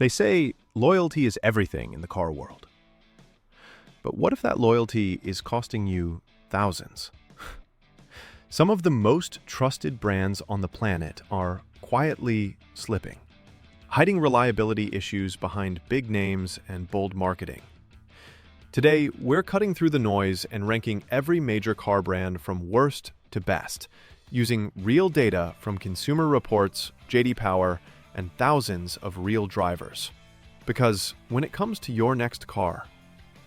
They say loyalty is everything in the car world. But what if that loyalty is costing you thousands? Some of the most trusted brands on the planet are quietly slipping, hiding reliability issues behind big names and bold marketing. Today, we're cutting through the noise and ranking every major car brand from worst to best, using real data from Consumer Reports, J.D. Power, and thousands of real drivers. Because when it comes to your next car,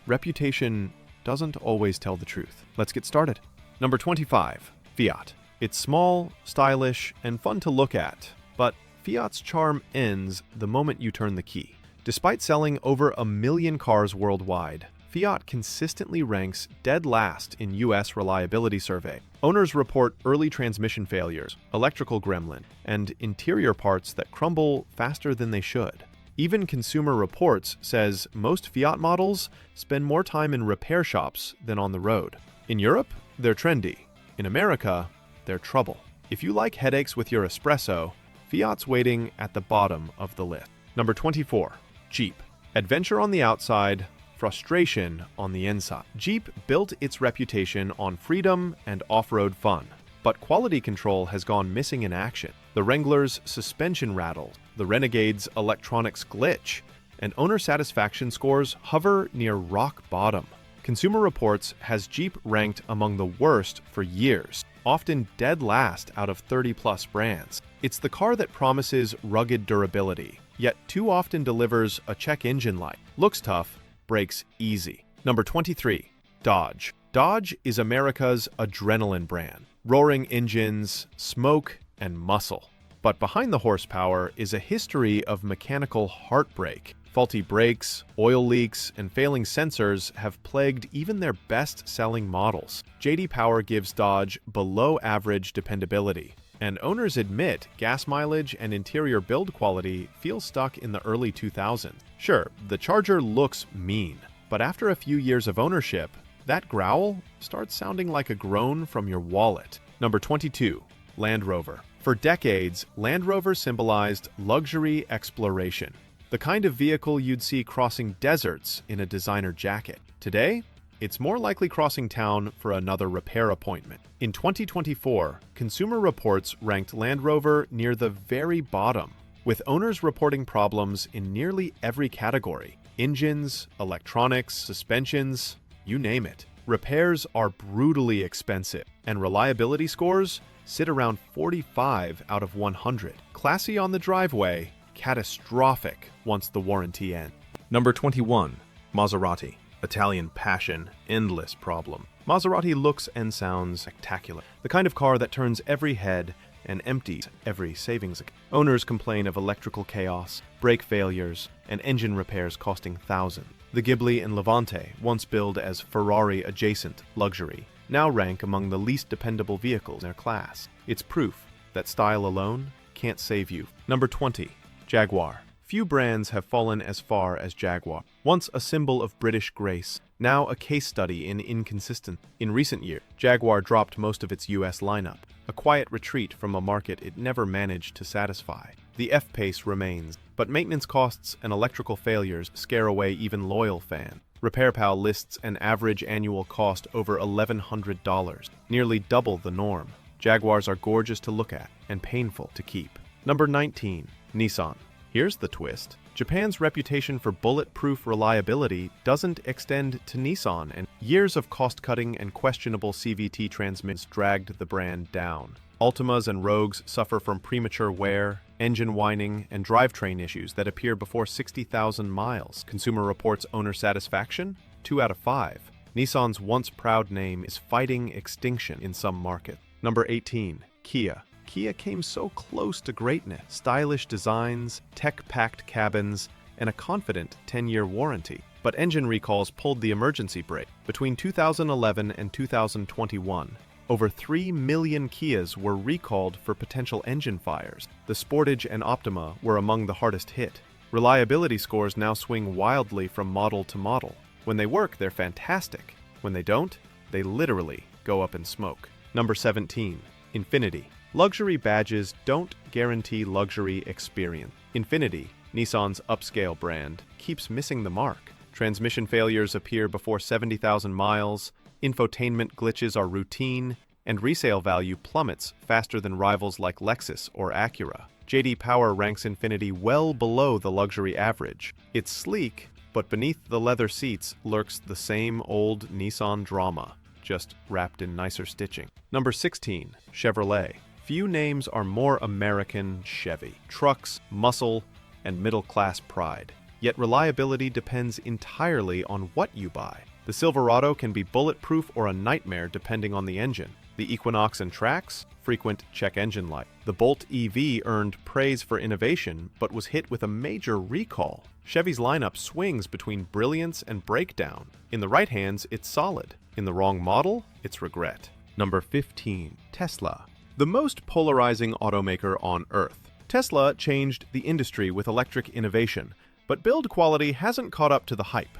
reputation doesn't always tell the truth. Let's get started. Number 25, Fiat. It's small, stylish, and fun to look at, but Fiat's charm ends the moment you turn the key. Despite selling over 1 million cars worldwide, Fiat consistently ranks dead last in US reliability survey. Owners report early transmission failures, electrical gremlin, and interior parts that crumble faster than they should. Even Consumer Reports says most Fiat models spend more time in repair shops than on the road. In Europe, they're trendy. In America, they're trouble. If you like headaches with your espresso, Fiat's waiting at the bottom of the list. Number 24, Jeep. Adventure on the outside, frustration on the inside. Jeep built its reputation on freedom and off-road fun, but quality control has gone missing in action. The Wrangler's suspension rattled, the Renegade's electronics glitch, and owner satisfaction scores hover near rock bottom. Consumer Reports has Jeep ranked among the worst for years, often dead last out of 30-plus brands. It's the car that promises rugged durability, yet too often delivers a check engine light. Looks tough, breaks easy. Number 23, Dodge. Dodge is America's adrenaline brand. Roaring engines, smoke, and muscle. But behind the horsepower is a history of mechanical heartbreak. Faulty brakes, oil leaks, and failing sensors have plagued even their best-selling models. J.D. Power gives Dodge below-average dependability, and owners admit gas mileage and interior build quality feel stuck in the early 2000s. Sure, the Charger looks mean, but after a few years of ownership, that growl starts sounding like a groan from your wallet. Number 22, Land Rover. For decades, Land Rover symbolized luxury exploration, the kind of vehicle you'd see crossing deserts in a designer jacket. Today, it's more likely crossing town for another repair appointment. In 2024, Consumer Reports ranked Land Rover near the very bottom, with owners reporting problems in nearly every category: engines, electronics, suspensions, you name it. Repairs are brutally expensive, and reliability scores sit around 45 out of 100. Classy on the driveway, catastrophic once the warranty ends. Number 21, Maserati. Italian passion, endless problem. Maserati looks and sounds spectacular. The kind of car that turns every head and empties every savings account. Owners complain of electrical chaos, brake failures, and engine repairs costing thousands. The Ghibli and Levante, once billed as Ferrari-adjacent luxury, now rank among the least dependable vehicles in their class. It's proof that style alone can't save you. Number 20, Jaguar. Few brands have fallen as far as Jaguar. Once a symbol of British grace, now a case study in inconsistency. In recent years, Jaguar dropped most of its US lineup, a quiet retreat from a market it never managed to satisfy. The F-Pace remains, but maintenance costs and electrical failures scare away even loyal fans. RepairPal lists an average annual cost over $1,100, nearly double the norm. Jaguars are gorgeous to look at and painful to keep. Number 19, Nissan. Here's the twist. Japan's reputation for bulletproof reliability doesn't extend to Nissan, and years of cost-cutting and questionable CVT transmissions dragged the brand down. Altimas and Rogues suffer from premature wear, engine whining, and drivetrain issues that appear before 60,000 miles. Consumer Reports owner satisfaction? 2 out of 5. Nissan's once proud name is fighting extinction in some markets. Number 18, Kia. Kia came so close to greatness. Stylish designs, tech-packed cabins, and a confident 10-year warranty. But engine recalls pulled the emergency brake. Between 2011 and 2021, over 3 million Kias were recalled for potential engine fires. The Sportage and Optima were among the hardest hit. Reliability scores now swing wildly from model to model. When they work, they're fantastic. When they don't, they literally go up in smoke. Number 17, Infiniti. Luxury badges don't guarantee luxury experience. Infiniti, Nissan's upscale brand, keeps missing the mark. Transmission failures appear before 70,000 miles, infotainment glitches are routine, and resale value plummets faster than rivals like Lexus or Acura. J.D. Power ranks Infiniti well below the luxury average. It's sleek, but beneath the leather seats lurks the same old Nissan drama, just wrapped in nicer stitching. Number 16. Chevrolet. Few names are more American Chevy. Trucks, muscle, and middle-class pride. Yet reliability depends entirely on what you buy. The Silverado can be bulletproof or a nightmare depending on the engine. The Equinox and Trax, frequent check engine light. The Bolt EV earned praise for innovation, but was hit with a major recall. Chevy's lineup swings between brilliance and breakdown. In the right hands, it's solid. In the wrong model, it's regret. Number 15. Tesla. The most polarizing automaker on Earth. Tesla changed the industry with electric innovation, but build quality hasn't caught up to the hype.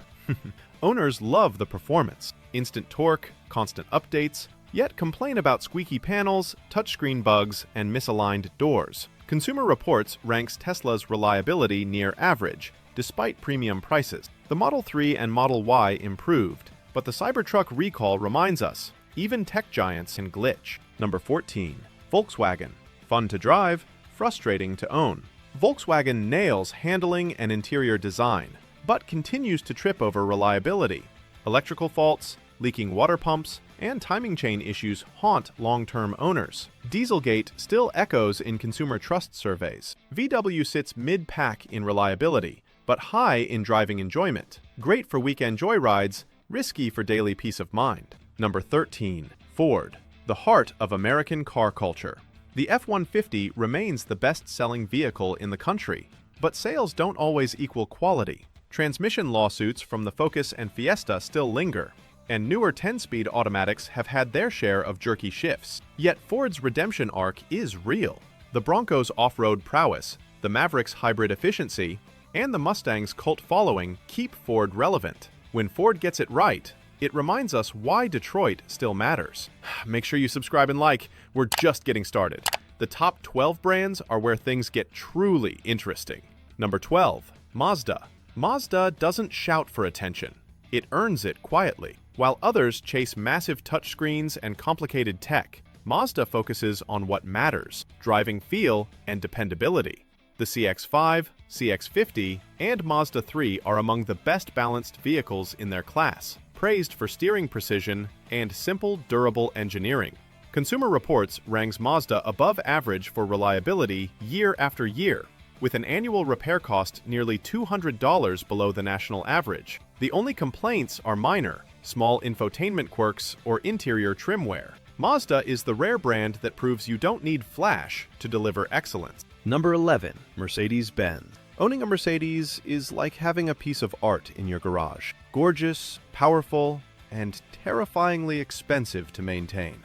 Owners love the performance, instant torque, constant updates, yet complain about squeaky panels, touchscreen bugs, and misaligned doors. Consumer Reports ranks Tesla's reliability near average, despite premium prices. The Model 3 and Model Y improved, but the Cybertruck recall reminds us, even tech giants can glitch. Number 14. Volkswagen. Fun to drive, frustrating to own. Volkswagen nails handling and interior design, but continues to trip over reliability. Electrical faults, leaking water pumps, and timing chain issues haunt long-term owners. Dieselgate still echoes in consumer trust surveys. VW sits mid-pack in reliability, but high in driving enjoyment. Great for weekend joyrides, risky for daily peace of mind. Number 13. Ford. The heart of American car culture. The F-150 remains the best-selling vehicle in the country, but sales don't always equal quality. Transmission lawsuits from the Focus and Fiesta still linger, and newer 10-speed automatics have had their share of jerky shifts. Yet Ford's redemption arc is real. The Bronco's off-road prowess, the Maverick's hybrid efficiency, and the Mustang's cult following keep Ford relevant. When Ford gets it right, it reminds us why Detroit still matters. Make sure you subscribe and like. We're just getting started. The top 12 brands are where things get truly interesting. Number 12. Mazda. Mazda doesn't shout for attention. It earns it quietly. While others chase massive touchscreens and complicated tech, Mazda focuses on what matters: driving feel and dependability. The CX-5, CX-50, and Mazda 3 are among the best balanced vehicles in their class, praised for steering precision and simple, durable engineering. Consumer Reports ranks Mazda above average for reliability year after year, with an annual repair cost nearly $200 below the national average. The only complaints are minor, small infotainment quirks, or interior trim wear. Mazda is the rare brand that proves you don't need flash to deliver excellence. Number 11. Mercedes-Benz. Owning a Mercedes is like having a piece of art in your garage. Gorgeous, powerful, and terrifyingly expensive to maintain.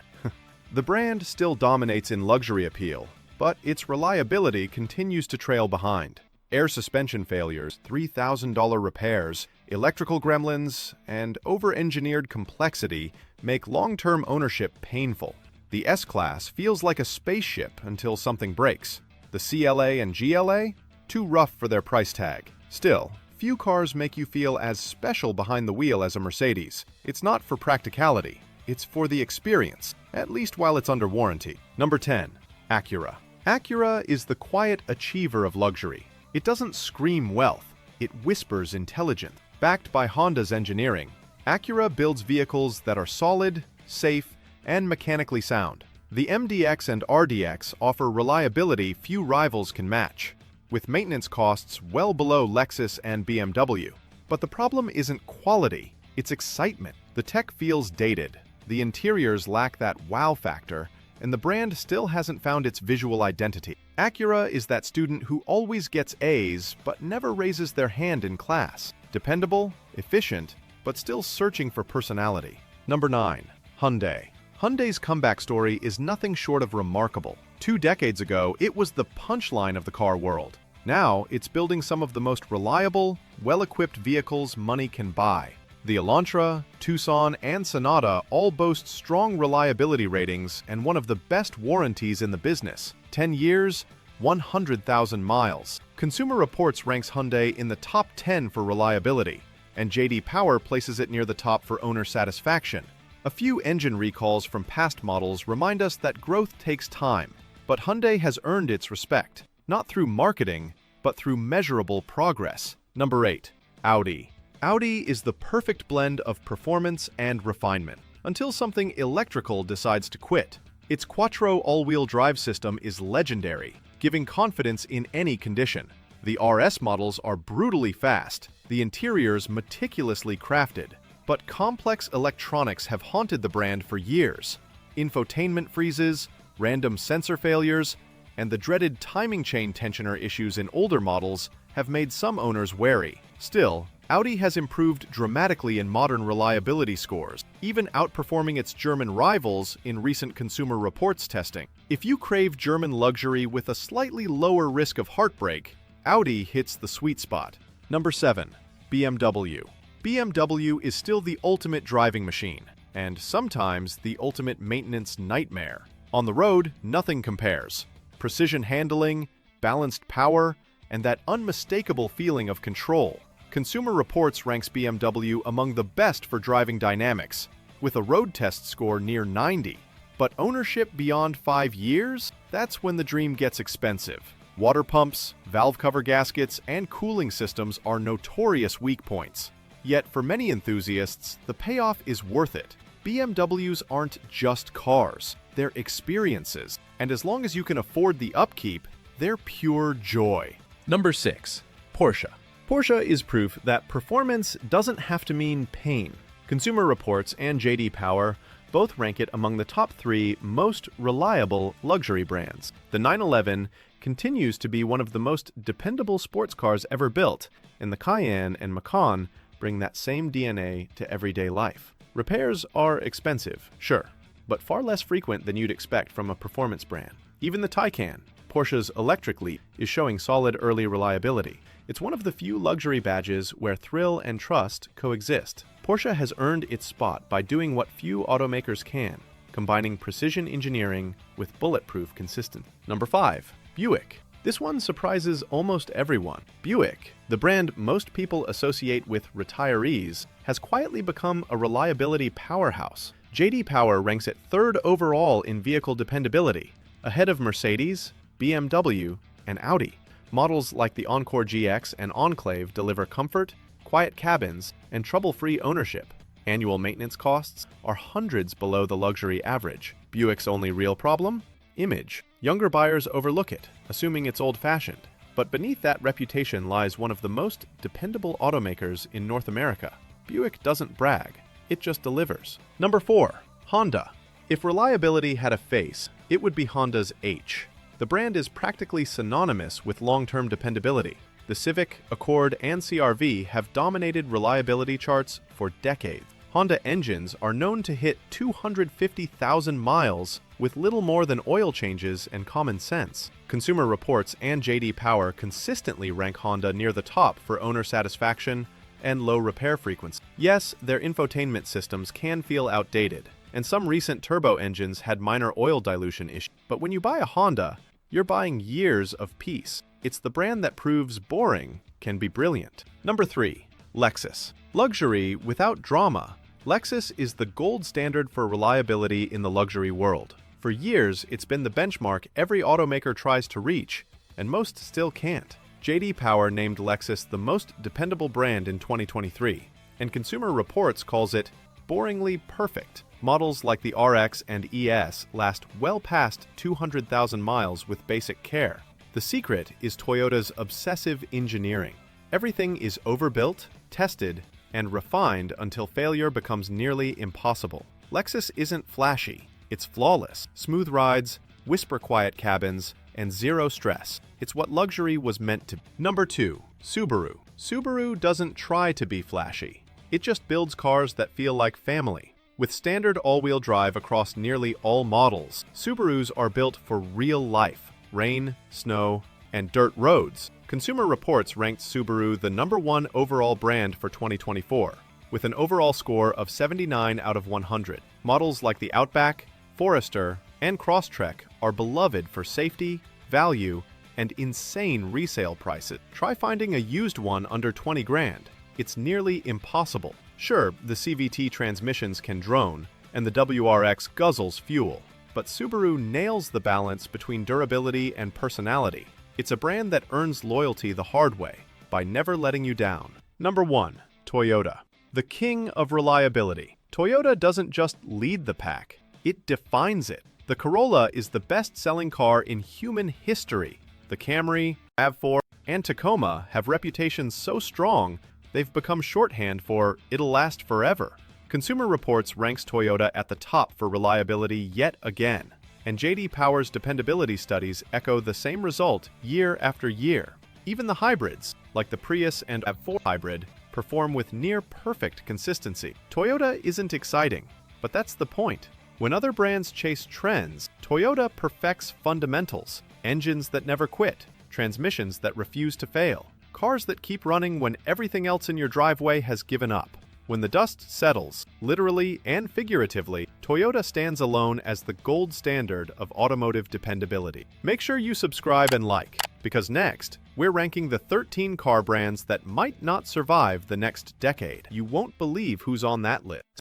The brand still dominates in luxury appeal, but its reliability continues to trail behind. Air suspension failures, $3,000 repairs, electrical gremlins, and over-engineered complexity make long-term ownership painful. The S-Class feels like a spaceship until something breaks. The CLA and GLA? Too rough for their price tag. Still, few cars make you feel as special behind the wheel as a Mercedes. It's not for practicality. It's for the experience, at least while it's under warranty. Number 10. Acura. Acura is the quiet achiever of luxury. It doesn't scream wealth, it whispers intelligence. Backed by Honda's engineering, Acura builds vehicles that are solid, safe, and mechanically sound. The MDX and RDX offer reliability few rivals can match, with maintenance costs well below Lexus and BMW. But the problem isn't quality, it's excitement. The tech feels dated, the interiors lack that wow factor, and the brand still hasn't found its visual identity. Acura is that student who always gets A's but never raises their hand in class. Dependable, efficient, but still searching for personality. Number 9. Hyundai. Hyundai's comeback story is nothing short of remarkable. 2 decades ago, it was the punchline of the car world. Now, it's building some of the most reliable, well-equipped vehicles money can buy. The Elantra, Tucson, and Sonata all boast strong reliability ratings and one of the best warranties in the business: 10 years, 100,000 miles. Consumer Reports ranks Hyundai in the top 10 for reliability, and J.D. Power places it near the top for owner satisfaction. A few engine recalls from past models remind us that growth takes time, but Hyundai has earned its respect, not through marketing, but through measurable progress. Number 8. Audi. Audi is the perfect blend of performance and refinement, until something electrical decides to quit. Its Quattro all-wheel drive system is legendary, giving confidence in any condition. The RS models are brutally fast, the interiors meticulously crafted, but complex electronics have haunted the brand for years. Infotainment freezes, random sensor failures, and the dreaded timing chain tensioner issues in older models have made some owners wary. Still, Audi has improved dramatically in modern reliability scores, even outperforming its German rivals in recent Consumer Reports testing. If you crave German luxury with a slightly lower risk of heartbreak, Audi hits the sweet spot. Number 7. BMW. BMW is still the ultimate driving machine, and sometimes the ultimate maintenance nightmare. On the road, nothing compares. Precision handling, balanced power, and that unmistakable feeling of control. Consumer Reports ranks BMW among the best for driving dynamics, with a road test score near 90. But ownership beyond 5 years? That's when the dream gets expensive. Water pumps, valve cover gaskets, and cooling systems are notorious weak points. Yet for many enthusiasts, the payoff is worth it. BMWs aren't just cars, they're experiences, and as long as you can afford the upkeep, they're pure joy. Number 6. Porsche. Porsche is proof that performance doesn't have to mean pain. Consumer Reports and J.D. Power both rank it among the top 3 most reliable luxury brands. The 911 continues to be one of the most dependable sports cars ever built, and the Cayenne and Macan bring that same DNA to everyday life. Repairs are expensive, sure, but far less frequent than you'd expect from a performance brand. Even the Taycan, Porsche's electric leap, is showing solid early reliability. It's one of the few luxury badges where thrill and trust coexist. Porsche has earned its spot by doing what few automakers can, combining precision engineering with bulletproof consistency. Number 5. Buick. This one surprises almost everyone. Buick, the brand most people associate with retirees, has quietly become a reliability powerhouse. J.D. Power ranks it 3rd overall in vehicle dependability, ahead of Mercedes, BMW, and Audi. Models like the Encore GX and Enclave deliver comfort, quiet cabins, and trouble-free ownership. Annual maintenance costs are hundreds below the luxury average. Buick's only real problem? Image. Younger buyers overlook it, assuming it's old-fashioned. But beneath that reputation lies one of the most dependable automakers in North America. Buick doesn't brag, it just delivers. Number 4. Honda. If reliability had a face, it would be Honda's H. The brand is practically synonymous with long-term dependability. The Civic, Accord, and CR-V have dominated reliability charts for decades. Honda engines are known to hit 250,000 miles with little more than oil changes and common sense. Consumer Reports and J.D. Power consistently rank Honda near the top for owner satisfaction and low repair frequency. Yes, their infotainment systems can feel outdated, and some recent turbo engines had minor oil dilution issues. But when you buy a Honda, you're buying years of peace. It's the brand that proves boring can be brilliant. Number 3. Lexus. Luxury without drama. Lexus is the gold standard for reliability in the luxury world. For years, it's been the benchmark every automaker tries to reach, and most still can't. J.D. Power named Lexus the most dependable brand in 2023, and Consumer Reports calls it boringly perfect. Models like the RX and ES last well past 200,000 miles with basic care. The secret is Toyota's obsessive engineering. Everything is overbuilt, tested, and refined until failure becomes nearly impossible. Lexus isn't flashy, it's flawless. Smooth rides, whisper-quiet cabins, and zero stress. It's what luxury was meant to be. Number 2. Subaru. Subaru doesn't try to be flashy. It just builds cars that feel like family. With standard all-wheel drive across nearly all models, Subarus are built for real life, rain, snow, and dirt roads. Consumer Reports ranked Subaru the number 1 overall brand for 2024, with an overall score of 79 out of 100. Models like the Outback, Forester, and Crosstrek are beloved for safety, value, and insane resale prices. Try finding a used one under 20 grand. It's nearly impossible. Sure, the CVT transmissions can drone, and the WRX guzzles fuel, but Subaru nails the balance between durability and personality. It's a brand that earns loyalty the hard way, by never letting you down. Number 1. Toyota. The king of reliability. Toyota doesn't just lead the pack, it defines it. The Corolla is the best-selling car in human history. The Camry, RAV4, and Tacoma have reputations so strong, they've become shorthand for "it'll last forever." Consumer Reports ranks Toyota at the top for reliability yet again, and J.D. Power's dependability studies echo the same result year after year. Even the hybrids, like the Prius and RAV4 hybrid, perform with near-perfect consistency. Toyota isn't exciting, but that's the point. When other brands chase trends, Toyota perfects fundamentals: engines that never quit, transmissions that refuse to fail, cars that keep running when everything else in your driveway has given up. When the dust settles, literally and figuratively, Toyota stands alone as the gold standard of automotive dependability. Make sure you subscribe and like, because next, we're ranking the 13 car brands that might not survive the next decade. You won't believe who's on that list.